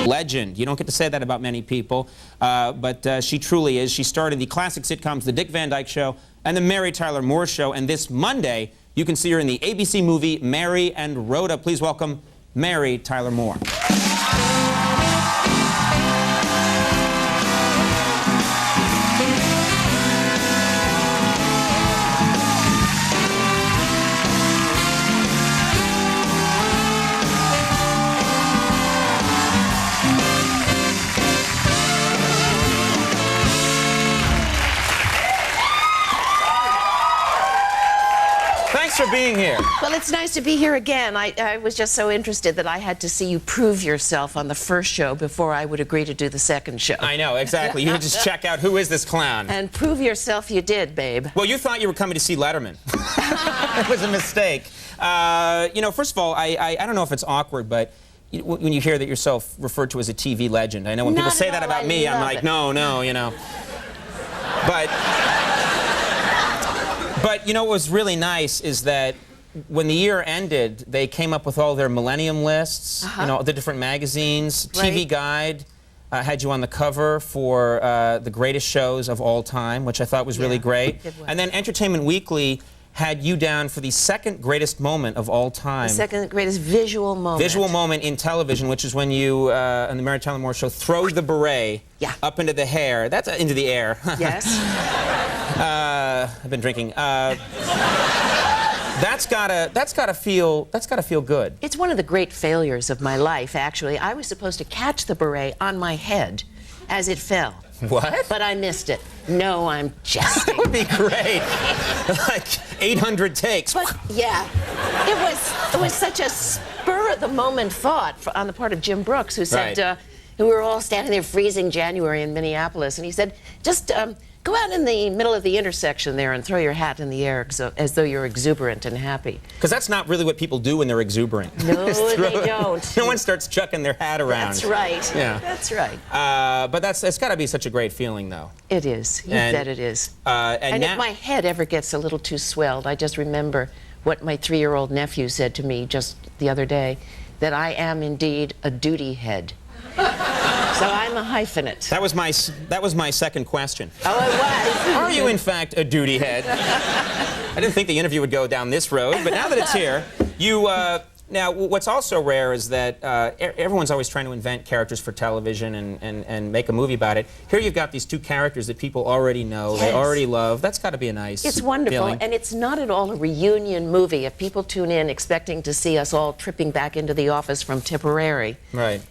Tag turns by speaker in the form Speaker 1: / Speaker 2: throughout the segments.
Speaker 1: Legend. You don't get to say that about many people, but she truly is. She starred in the classic sitcoms The Dick Van Dyke Show and The Mary Tyler Moore Show, and this Monday you can see her in the ABC movie Mary and Rhoda. Please welcome Mary Tyler Moore. Thanks for being here.
Speaker 2: Well, it's nice to be here again. I was just so interested that I had to see you prove yourself on the first show before I would agree to do the second show.
Speaker 1: I know, exactly. You would just check out, who is this clown?
Speaker 2: And prove yourself you did, babe.
Speaker 1: Well, you thought you were coming to see Letterman. It was a mistake. You know, first of all, I don't know if it's awkward, but when you hear that yourself referred to as a TV legend, I know when people say that about me, I'm like, no, you know. But you know what was really nice is that when the year ended, they came up with all their Millennium lists, you know, the different magazines.
Speaker 2: Right.
Speaker 1: TV Guide had you on the cover for the greatest shows of all time, which I thought was really great. And then Entertainment Weekly had you down for the second greatest moment of all time.
Speaker 2: The second greatest visual moment.
Speaker 1: Visual moment in television, which is when you, on the Mary Tyler Moore Show, throw the beret up into the hair. That's into the air.
Speaker 2: Yes.
Speaker 1: I've been drinking. That's gotta feel good.
Speaker 2: It's one of the great failures of my life, actually. I was supposed to catch the beret on my head as it fell.
Speaker 1: What?
Speaker 2: But I missed it. No, I'm jesting.
Speaker 1: That would be great. Like 800 takes.
Speaker 2: But yeah, it was such a spur-of-the-moment thought on the part of Jim Brooks, who said, we were all standing there freezing January in Minneapolis, and he said, just go out in the middle of the intersection there and throw your hat in the air as though you're exuberant and happy.
Speaker 1: Because that's not really what people do when they're exuberant.
Speaker 2: No, they don't.
Speaker 1: No one starts chucking their hat around.
Speaker 2: That's right.
Speaker 1: Yeah.
Speaker 2: That's right.
Speaker 1: But it's got to be such a great feeling, though.
Speaker 2: It is. You bet it is. And if my head ever gets a little too swelled, I just remember what my 3-year-old nephew said to me just the other day, that I am indeed a duty head. So I'm a hyphenate. That was my
Speaker 1: second question.
Speaker 2: Oh, it was.
Speaker 1: Are you, in fact, a duty head? I didn't think the interview would go down this road, but now that it's here, you... Now, what's also rare is that everyone's always trying to invent characters for television and make a movie about it. Here you've got these two characters that people already know, they already love. That's got to be a nice
Speaker 2: It's wonderful,
Speaker 1: feeling.
Speaker 2: And it's not at all a reunion movie. If people tune in expecting to see us all tripping back into the office from Tipperary,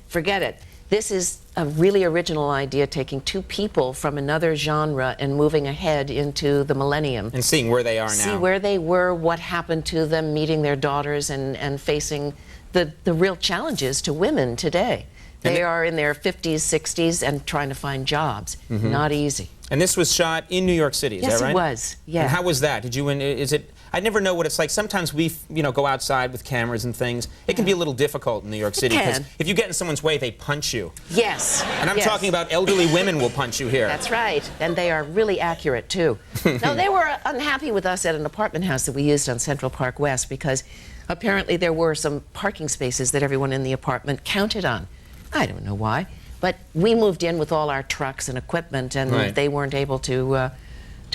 Speaker 2: forget it. This is a really original idea, taking two people from another genre and moving ahead into the millennium.
Speaker 1: And seeing where they are now.
Speaker 2: See where they were, what happened to them, meeting their daughters, and facing the real challenges to women today. They are in their 50s, 60s, and trying to find jobs. Not easy.
Speaker 1: And this was shot in New York City, is that right?
Speaker 2: Yes, it was. Yeah.
Speaker 1: And how was that? Did you? Is it? I never know what it's like. Sometimes we, go outside with cameras and things. It can be a little difficult in New York City because if you get in someone's way, they punch you.
Speaker 2: Yes.
Speaker 1: And I'm talking about elderly women will punch you here.
Speaker 2: That's right. And they are really accurate too. Now, they were unhappy with us at an apartment house that we used on Central Park West because apparently there were some parking spaces that everyone in the apartment counted on. I don't know why. But we moved in with all our trucks and equipment, and they weren't able to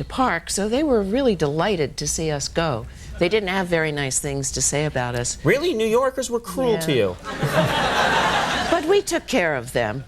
Speaker 2: park, so they were really delighted to see us go. They didn't have very nice things to say about us.
Speaker 1: Really? New Yorkers were cruel to you?
Speaker 2: But we took care of them.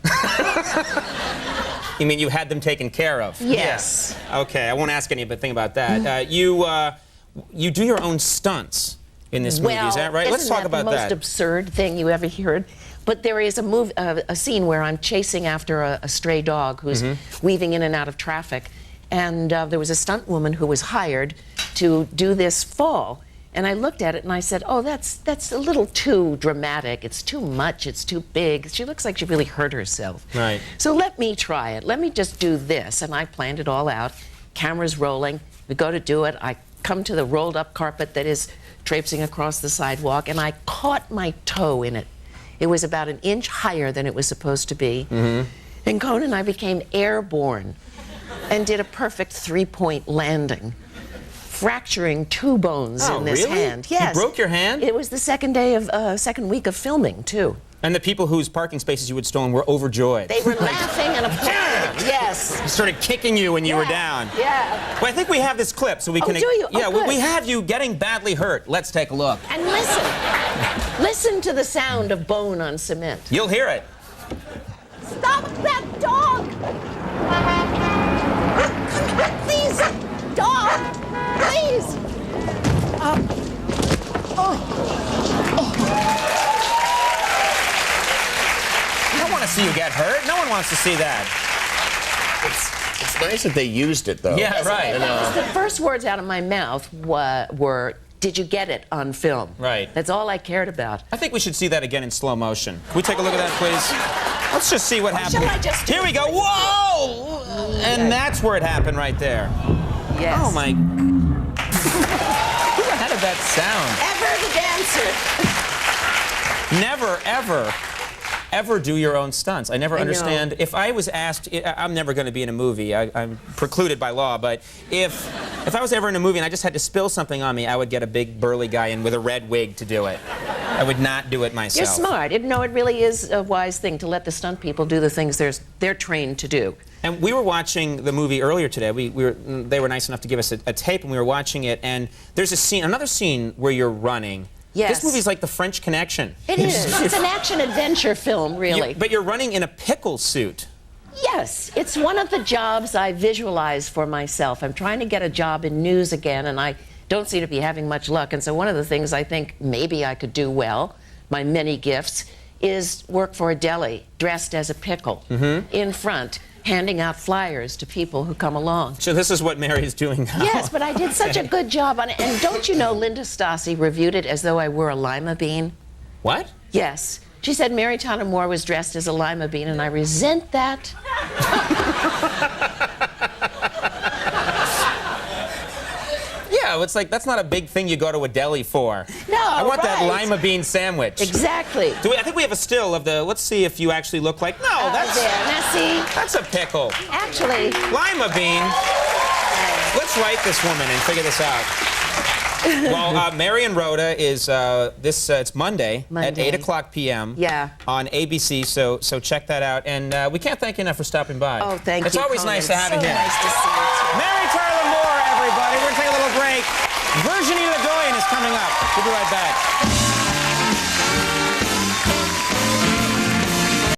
Speaker 1: You mean you had them taken care of?
Speaker 2: Yes.
Speaker 1: Okay, I won't ask anything about that. You do your own stunts in this movie, is that right? Let's talk about that.
Speaker 2: Isn't that the most absurd thing you ever heard? But there is a scene where I'm chasing after a stray dog who's weaving in and out of traffic. And there was a stunt woman who was hired to do this fall. And I looked at it and I said, oh, that's a little too dramatic. It's too much. It's too big. She looks like she really hurt herself.
Speaker 1: Right.
Speaker 2: So let me try it. Let me just do this. And I planned it all out. Camera's rolling. We go to do it. I come to the rolled up carpet that is traipsing across the sidewalk, and I caught my toe in it. It was about an inch higher than it was supposed to be. And Conan and I became airborne and did a perfect 3-point landing, fracturing 2 bones in this hand. Yes.
Speaker 1: You broke your hand?
Speaker 2: It was the second week of filming, too.
Speaker 1: And the people whose parking spaces you had stolen were overjoyed.
Speaker 2: They were laughing and applauding. Yes.
Speaker 1: Started kicking you when you were down.
Speaker 2: Yeah.
Speaker 1: Well, I think we have this clip, so we can.
Speaker 2: do you? Oh,
Speaker 1: yeah,
Speaker 2: good.
Speaker 1: we have you getting badly hurt. Let's take a look.
Speaker 2: And listen to the sound of bone on cement.
Speaker 1: You'll hear it.
Speaker 3: Stop that dog! Please, dog! Please!
Speaker 1: I don't want to see you get hurt. No one wants to see that.
Speaker 4: It's nice that they used it, though.
Speaker 1: Yeah, right.
Speaker 2: The first words out of my mouth were, "Did you get it on film?"
Speaker 1: Right.
Speaker 2: That's all I cared about.
Speaker 1: I think we should see that again in slow motion. Can we take a look at that, please? Let's just see what happened.
Speaker 2: shall I just do
Speaker 1: Here we
Speaker 2: it?
Speaker 1: go. Whoa! And that's where it happened right there.
Speaker 2: Yes.
Speaker 1: Oh, my. How did that sound?
Speaker 2: Ever the dancer.
Speaker 1: Never, ever do your own stunts. I never
Speaker 2: I know.
Speaker 1: understand. If I was asked, I'm never going to be in a movie. I'm precluded by law. But if I was ever in a movie and I just had to spill something on me, I would get a big burly guy in with a red wig to do it. I would not do it myself.
Speaker 2: You're smart. No, it really is a wise thing to let the stunt people do the things they're trained to do.
Speaker 1: And we were watching the movie earlier today. They were nice enough to give us a tape, and we were watching it. And there's a scene, another scene where you're running.
Speaker 2: Yes.
Speaker 1: This movie's like The French Connection.
Speaker 2: It is. It's an action-adventure film, really.
Speaker 1: But you're running in a pickle suit.
Speaker 2: Yes, it's one of the jobs I visualize for myself. I'm trying to get a job in news again, and I don't seem to be having much luck. And so one of the things I think maybe I could do well, my many gifts, is work for a deli dressed as a pickle in front, handing out flyers to people who come along.
Speaker 1: So this is what Mary is doing now.
Speaker 2: Yes, but I did such a good job on it. And don't you know, Linda Stassi reviewed it as though I were a lima bean?
Speaker 1: What?
Speaker 2: Yes. She said Mary Tyler Moore was dressed as a lima bean, and I resent that.
Speaker 1: Yeah, it's like, that's not a big thing you go to a deli for.
Speaker 2: No,
Speaker 1: I want that
Speaker 2: right.
Speaker 1: lima bean sandwich.
Speaker 2: Exactly.
Speaker 1: I think we have a still of the, let's see if you actually look like, no, that's
Speaker 2: There. Now see,
Speaker 1: that's a pickle.
Speaker 2: actually,
Speaker 1: Lima bean. Let's write this woman and figure this out. Well, Mary and Rhoda is it's Monday at
Speaker 2: Monday.
Speaker 1: 8:00 p.m.
Speaker 2: Yeah.
Speaker 1: on ABC. So check that out. And we can't thank you enough for stopping by.
Speaker 2: oh, thank
Speaker 1: it's
Speaker 2: you.
Speaker 1: always
Speaker 2: Conan.
Speaker 1: nice to have you
Speaker 2: So
Speaker 1: here.
Speaker 2: nice to see you, too.
Speaker 1: Mary Tyler Moore, everybody. We're gonna take a little break. Virginie Ledoyen is coming up. We'll be right back.